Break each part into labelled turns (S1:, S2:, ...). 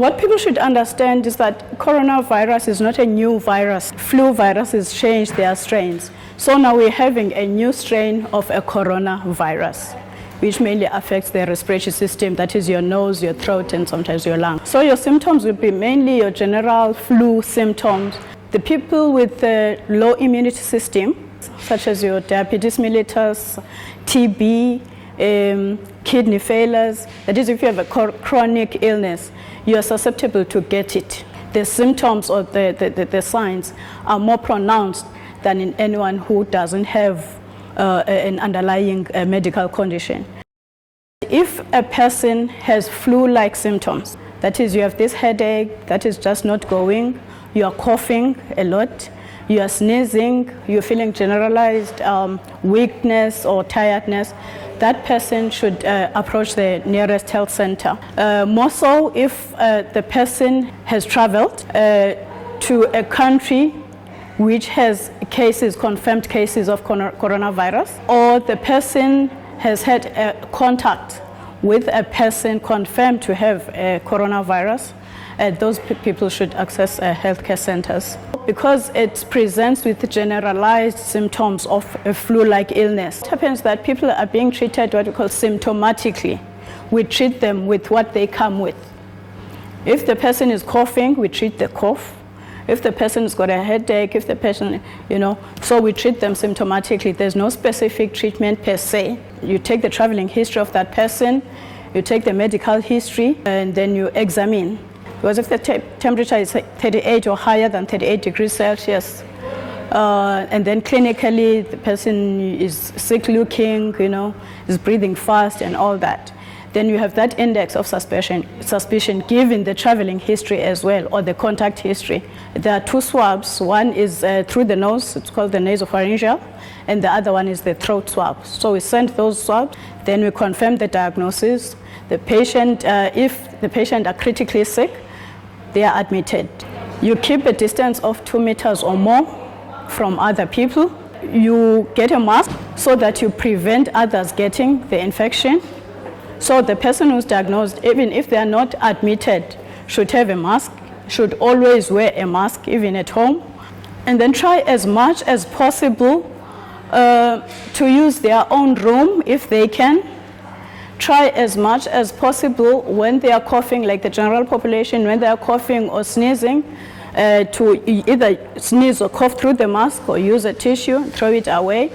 S1: What people should understand is that coronavirus is not a new virus. Flu viruses change their strains. So now we're having a new strain of a coronavirus, which mainly affects the respiratory system, that is your nose, your throat, and sometimes your lungs. So your symptoms will be mainly your general flu symptoms. The people with a low immunity system, such as your diabetes mellitus, TB, kidney failures, that is if you have a chronic illness, you are susceptible to get it. The symptoms or the signs are more pronounced than in anyone who doesn't have an underlying medical condition. If a person has flu-like symptoms, that is you have this headache that is just not going, you are coughing a lot, you are sneezing, you're feeling generalized weakness or tiredness, that person should approach the nearest health center. More so if the person has traveled to a country which has confirmed cases of coronavirus, or the person has had a contact with a person confirmed to have a coronavirus, those people should access healthcare centers. Because it presents with generalized symptoms of a flu-like illness, it happens that people are being treated what we call symptomatically. We treat them with what they come with. If the person is coughing, we treat the cough. If the person's got a headache, if the person, so we treat them symptomatically. There's no specific treatment per se. You take the traveling history of that person, you take the medical history, and then you examine. Because if the temperature is 38 or higher than 38 degrees Celsius, and then clinically the person is sick looking, is breathing fast and all that, then you have that index of suspicion given the traveling history as well, or the contact history. There are two swabs. One is through the nose, it's called the nasopharyngeal, and the other one is the throat swab. So we send those swabs, then we confirm the diagnosis. The patient, if the patient are critically sick, they are admitted. You keep a distance of 2 meters or more from other people. You get a mask so that you prevent others getting the infection. So the person who's diagnosed, even if they are not admitted, should have a mask, should always wear a mask, even at home. And then try as much as possible to use their own room if they can. Try as much as possible when they are coughing, like the general population, when they are coughing or sneezing, to either sneeze or cough through the mask or use a tissue, throw it away.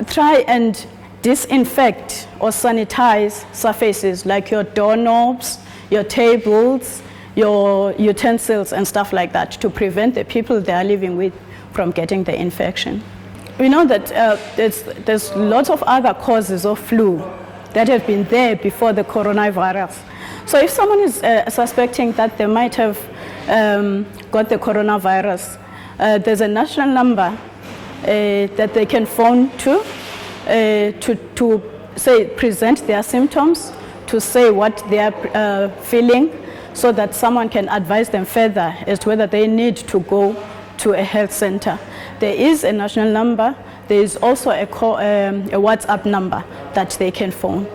S1: Try and disinfect or sanitize surfaces like your doorknobs, your tables, your utensils and stuff like that to prevent the people they are living with from getting the infection. We know that there's lots of other causes of flu that have been there before the coronavirus. So if someone is suspecting that they might have got the coronavirus, there's a national number that they can phone to say, present their symptoms, to say what they are feeling, so that someone can advise them further as to whether they need to go to a health center. There is a national number. There is also a WhatsApp number that they can phone.